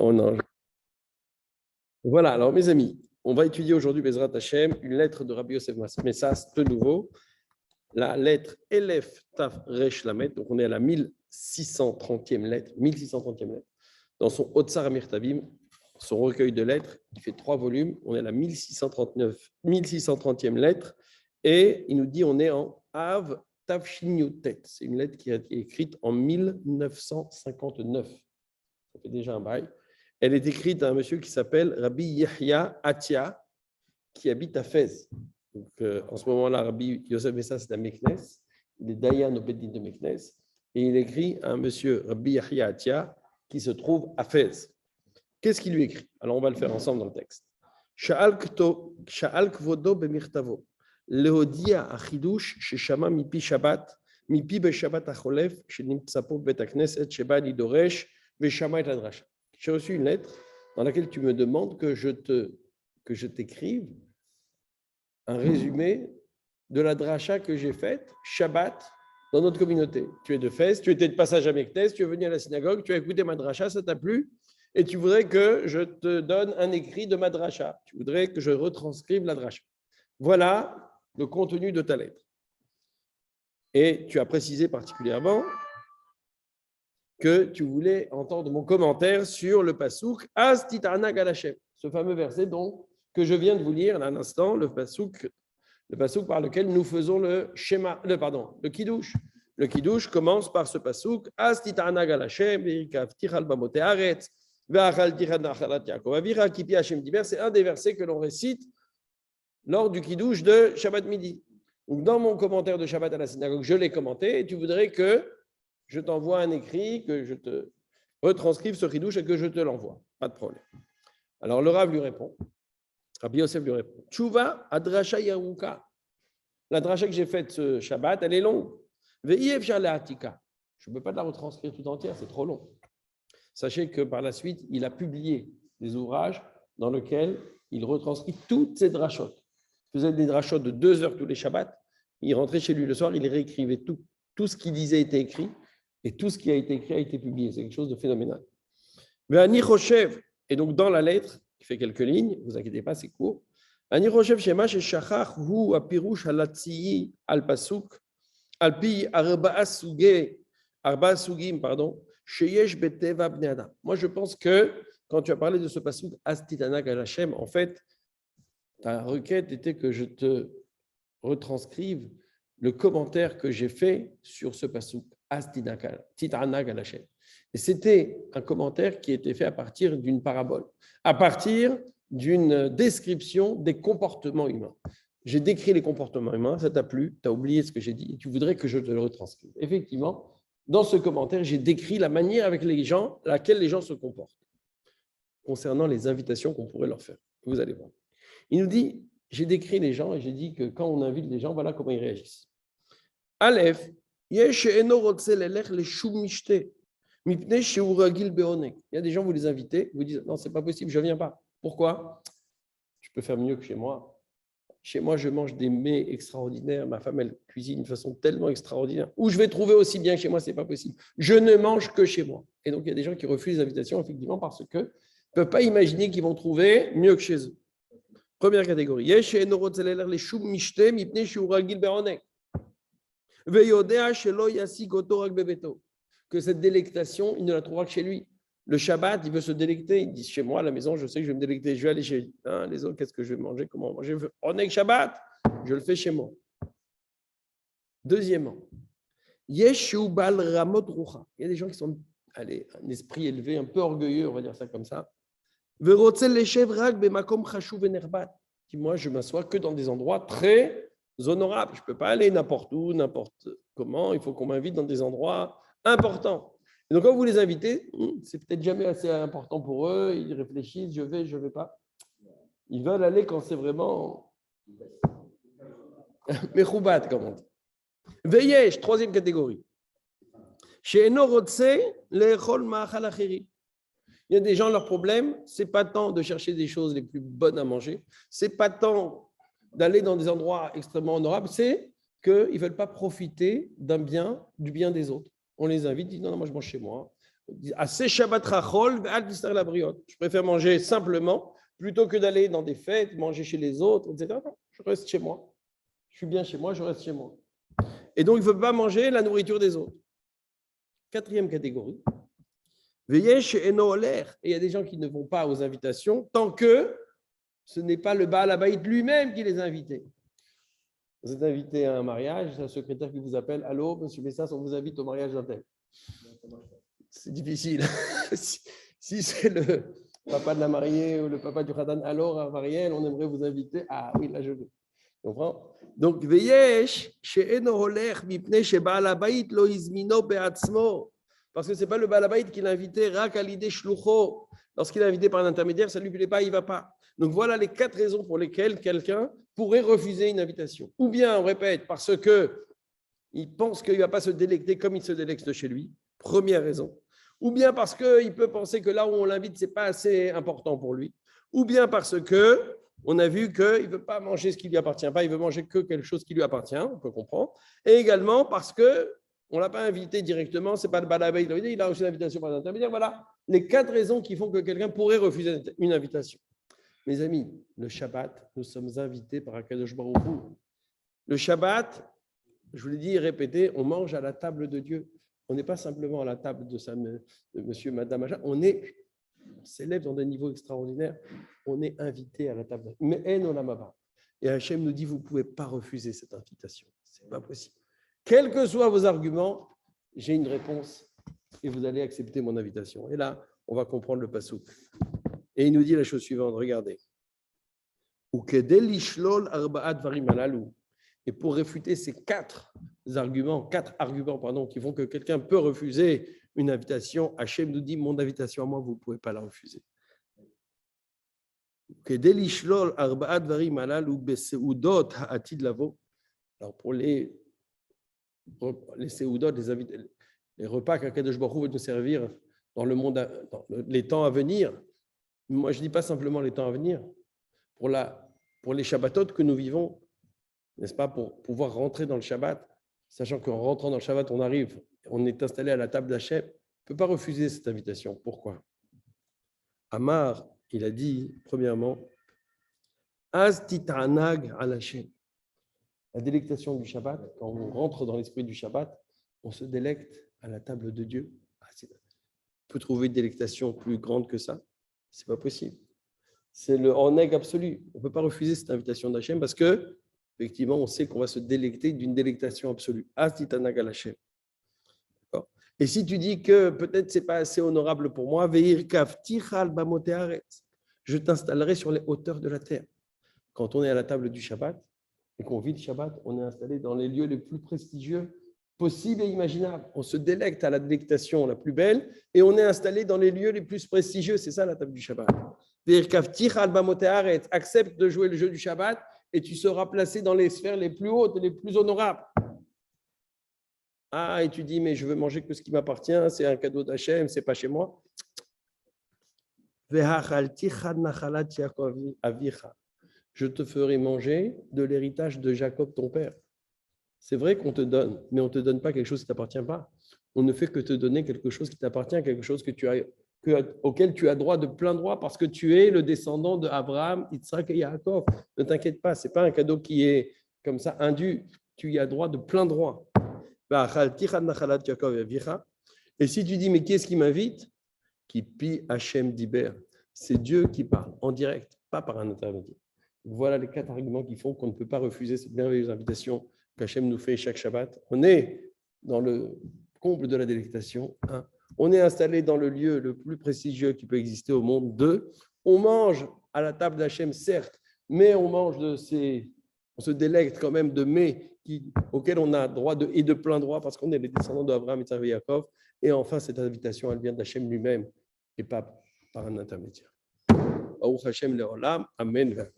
Oh non. Voilà, alors mes amis, on va étudier aujourd'hui, Bezrat Hashem, une lettre de Rabbi Yosef Messas, de nouveau, la lettre Elef Taf Resh Lamet, donc on est à la 1630e lettre, 1630e lettre, dans son Otsar Amirtavim, son recueil de lettres, qui fait 3 volumes, on est à la 1630e lettre, et il nous dit on est en Av Tafshinyotet, c'est une lettre qui a été écrite en 1959, ça fait déjà un bail. Elle est écrite à un monsieur qui s'appelle Rabbi Yahya Atia, qui habite à Fès. Donc, en ce moment-là, Rabbi Yosef Messas, c'est à Meknes. Il est Dayan au Beddin de Meknes. Et il écrit à un monsieur Rabbi Yahya Atia, qui se trouve à Fès. Qu'est-ce qu'il lui écrit? Alors, on va le faire ensemble dans le texte. Sha'al kvodo bemirtavo. Lehodia achidush sheshama mipi Shabbat, mipi beshabbat acholef, shenimtsapo betakneset sheba lidoresh veshama et adrasha. J'ai reçu une lettre dans laquelle tu me demandes que je t'écrive un résumé de la dracha que j'ai faite, Shabbat, dans notre communauté. Tu es de Fès, tu étais de passage à Meknes, tu es venu à la synagogue, tu as écouté ma dracha, ça t'a plu, et tu voudrais que je te donne un écrit de ma dracha. Tu voudrais que je retranscrive la dracha. Voilà le contenu de ta lettre. Et tu as précisé particulièrement que tu voulais entendre mon commentaire sur le pasouk Az Titana Galashem, ce fameux verset que je viens de vous lire là, à l'instant, le pasouk par lequel nous faisons le kiddush. Le kiddush commence par ce pasouk Az Titana Galashem, Tichal Bamote Haaretz, Ve'achal Tichal Nachalat Yaakov Avira, Kipi Hashem Diber. C'est un des versets que l'on récite lors du kiddush de Shabbat midi. Donc, dans mon commentaire de Shabbat à la synagogue, je l'ai commenté et tu voudrais que je t'envoie un écrit, que je te retranscrive ce kiddush et que je te l'envoie. Pas de problème. Alors le Rav lui répond, Rabbi Yosef lui répond, Tchouva adrasha yarouka. La dracha que j'ai faite ce Shabbat, elle est longue. Ve'iev shale'atika. Je ne peux pas la retranscrire tout entière, c'est trop long. Sachez que par la suite, il a publié des ouvrages dans lesquels il retranscrit toutes ces drachot. Il faisait des drachot de 2 heures tous les Shabbats. Il rentrait chez lui le soir, il réécrivait tout. Tout ce qu'il disait était écrit. Et tout ce qui a été écrit a été publié. C'est quelque chose de phénoménal. Ani Rochev, et donc dans la lettre, qui fait quelques lignes, ne vous inquiétez pas, c'est court. Ani Rochev Shema Shechachach hu apirush halatziyi al pasuk al pi arba sugim, sheyesh beteva bnei adam. Moi, je pense que quand tu as parlé de ce pasuk Astitana Galashem, en fait, ta requête était que je te retranscrive le commentaire que j'ai fait sur ce pasuk. Et c'était un commentaire qui était fait à partir d'une parabole, à partir d'une description des comportements humains. J'ai décrit les comportements humains, ça t'a plu, tu as oublié ce que j'ai dit, et tu voudrais que je te le retranscrive. Effectivement, dans ce commentaire, j'ai décrit la manière avec laquelle les gens se comportent, concernant les invitations qu'on pourrait leur faire. Vous allez voir. Il nous dit, j'ai décrit les gens et j'ai dit que quand on invite les gens, voilà comment ils réagissent. Aleph, il y a des gens, vous les invitez, vous dites non, c'est pas possible, je ne viens pas. Pourquoi? Je peux faire mieux que chez moi. Chez moi, je mange des mets extraordinaires. Ma femme, elle cuisine d'une façon tellement extraordinaire. Où je vais trouver aussi bien chez moi, ce n'est pas possible. Je ne mange que chez moi. Et donc, il y a des gens qui refusent les invitations, effectivement, parce qu'ils ne peuvent pas imaginer qu'ils vont trouver mieux que chez eux. Première catégorie. Que cette délectation, il ne la trouvera que chez lui. Le Shabbat, il veut se délecter. Il dit, chez moi, à la maison, je sais que je vais me délecter. Je vais aller chez lui. Hein, les autres, qu'est-ce que je vais manger? Comment manger? On est Shabbat, je le fais chez moi. Deuxièmement, il y a des gens qui sont, allez, un esprit élevé, un peu orgueilleux, on va dire ça comme ça. Moi, je m'assois que dans des endroits très honorables. Je ne peux pas aller n'importe où, n'importe comment. Il faut qu'on m'invite dans des endroits importants. Et donc, quand vous les invitez, c'est peut-être jamais assez important pour eux. Ils réfléchissent, je vais pas. Ils veulent aller quand c'est vraiment mechoubat, comme on dit. Veyesh, troisième catégorie. Chez Enorotse, les chol ma'achal achiri. Il y a des gens, leur problème, ce n'est pas tant de chercher des choses les plus bonnes à manger, ce n'est pas tant d'aller dans des endroits extrêmement honorables, c'est qu'ils ne veulent pas profiter du bien des autres. On les invite, ils disent non, moi je mange chez moi. Assez Shabbat Rachol, je préfère manger simplement plutôt que d'aller dans des fêtes, manger chez les autres, etc. Non, je reste chez moi. Je suis bien chez moi, je reste chez moi. Et donc, il ne veut pas manger la nourriture des autres. Quatrième catégorie. Veillez chez Enoler. Et il y a des gens qui ne vont pas aux invitations tant que ce n'est pas le Baal Habayit lui-même qui les a invités. Vous êtes invité à un mariage, c'est un secrétaire qui vous appelle. Allô, monsieur Messas, on vous invite au mariage d'un tel. C'est difficile. Si c'est le papa de la mariée ou le papa du Khatan, alors, Marielle, on aimerait vous inviter. Ah oui, là, je veux. Comprends? Donc, veillez chez Enoler, mipne chez Baal Habayit lo izmino be'atzmo. Parce que ce n'est pas le Baal Habayit qui l'a invité, rak alidé shlucho. Lorsqu'il est invité par un intermédiaire, ça ne lui plaît pas, il ne va pas. Donc voilà les 4 raisons pour lesquelles quelqu'un pourrait refuser une invitation. Ou bien, on répète, parce qu'il pense qu'il ne va pas se délecter comme il se délecte chez lui. Première raison. Ou bien parce qu'il peut penser que là où on l'invite, ce n'est pas assez important pour lui. Ou bien parce qu'on a vu qu'il ne veut pas manger ce qui ne lui appartient pas, il veut manger que quelque chose qui lui appartient, on peut comprendre. Et également parce qu'on ne l'a pas invité directement, ce n'est pas le Baal Habayit, il a reçu l'invitation par l'intermédiaire. Voilà les 4 raisons qui font que quelqu'un pourrait refuser une invitation. Mes amis, le Shabbat, nous sommes invités par Akadosh Baruch Hu. Le Shabbat, je vous l'ai dit et répété, on mange à la table de Dieu. On n'est pas simplement à la table de monsieur, madame, machin. On s'élève dans des niveaux extraordinaires. On est invité à la table. Mais et Hachem nous dit, vous ne pouvez pas refuser cette invitation. Ce n'est pas possible. Quels que soient vos arguments, j'ai une réponse et vous allez accepter mon invitation. Et là, on va comprendre le passouk. Et il nous dit la chose suivante, regardez. Et pour réfuter ces 4 arguments, qui font que quelqu'un peut refuser une invitation, Hachem nous dit, mon invitation à moi, vous ne pouvez pas la refuser. Alors pour les seudot, les repas qu'Akadosh Baruch Hu veut nous servir dans le monde, dans les temps à venir, moi je ne dis pas simplement les temps à venir, pour les Shabbatot que nous vivons, n'est-ce pas, pour pouvoir rentrer dans le Shabbat, sachant qu'en rentrant dans le Shabbat, on est installé à la table d'Hachem, on ne peut pas refuser cette invitation. Pourquoi? Amar, il a dit, premièrement, Az titanag al Hashem. La délectation du Shabbat, quand on rentre dans l'esprit du Shabbat, on se délecte à la table de Dieu. On peut trouver une délectation plus grande que ça? Ce n'est pas possible. C'est le oneg absolu. On ne peut pas refuser cette invitation d'Hachem parce que, effectivement, on sait qu'on va se délecter d'une délectation absolue. Az titanag al Hashem. Et si tu dis que peut-être ce n'est pas assez honorable pour moi, je t'installerai sur les hauteurs de la terre. Quand on est à la table du Shabbat et qu'on vit le Shabbat, on est installé dans les lieux les plus prestigieux possibles et imaginables. On se délecte à la délectation la plus belle et on est installé dans les lieux les plus prestigieux. C'est ça la table du Shabbat. Accepte de jouer le jeu du Shabbat et tu seras placé dans les sphères les plus hautes et les plus honorables. Ah, et tu dis, mais je veux manger que ce qui m'appartient, c'est un cadeau d'Hachem, c'est pas chez moi. Je te ferai manger de l'héritage de Jacob, ton père. C'est vrai qu'on te donne, mais on ne te donne pas quelque chose qui ne t'appartient pas. On ne fait que te donner quelque chose qui t'appartient, quelque chose auquel tu as droit de plein droit parce que tu es le descendant d'Abraham, Yitzhak et Yaakov. Ne t'inquiète pas, ce n'est pas un cadeau qui est comme ça indu. Tu y as droit de plein droit. Et si tu dis, mais qui est-ce qui m'invite? Qui pi Hachem diber. C'est Dieu qui parle en direct, pas par un intermédiaire. Voilà les 4 arguments qui font qu'on ne peut pas refuser cette merveilleuse invitation qu'Hachem nous fait chaque Shabbat. On est dans le comble de la délectation. 1. On est installé dans le lieu le plus prestigieux qui peut exister au monde. 2. On mange à la table d'Hachem, certes, mais on mange on se délecte quand même de mets auxquels on a droit et de plein droit parce qu'on est les descendants d'Abraham, Yitzhak et Yaakov. Et enfin, cette invitation, elle vient d'Hachem lui-même et pas par un intermédiaire. Baruch Hashem le'olam. Amen.